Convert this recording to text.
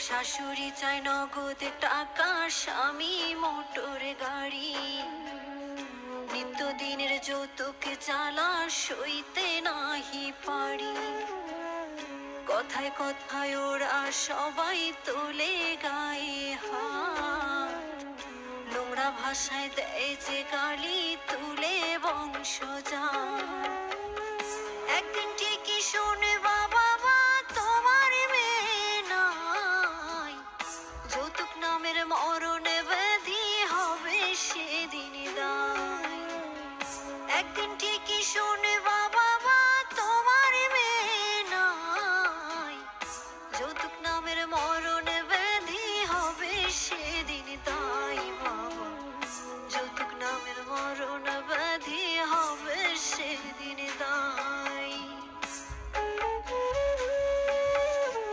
শাশুড়ি চায় নগদ টাকা, স্বামী মোটর গাড়ি। নিত্যদিনের যৌতুক জ্বালা সইতে নাহি পারি। কথায় কথায় ওরা সবাই তোলে গায়ে হাত, নোংরা ভাষায় দেয় যে গালি, তুলে বংশজাত। একদিন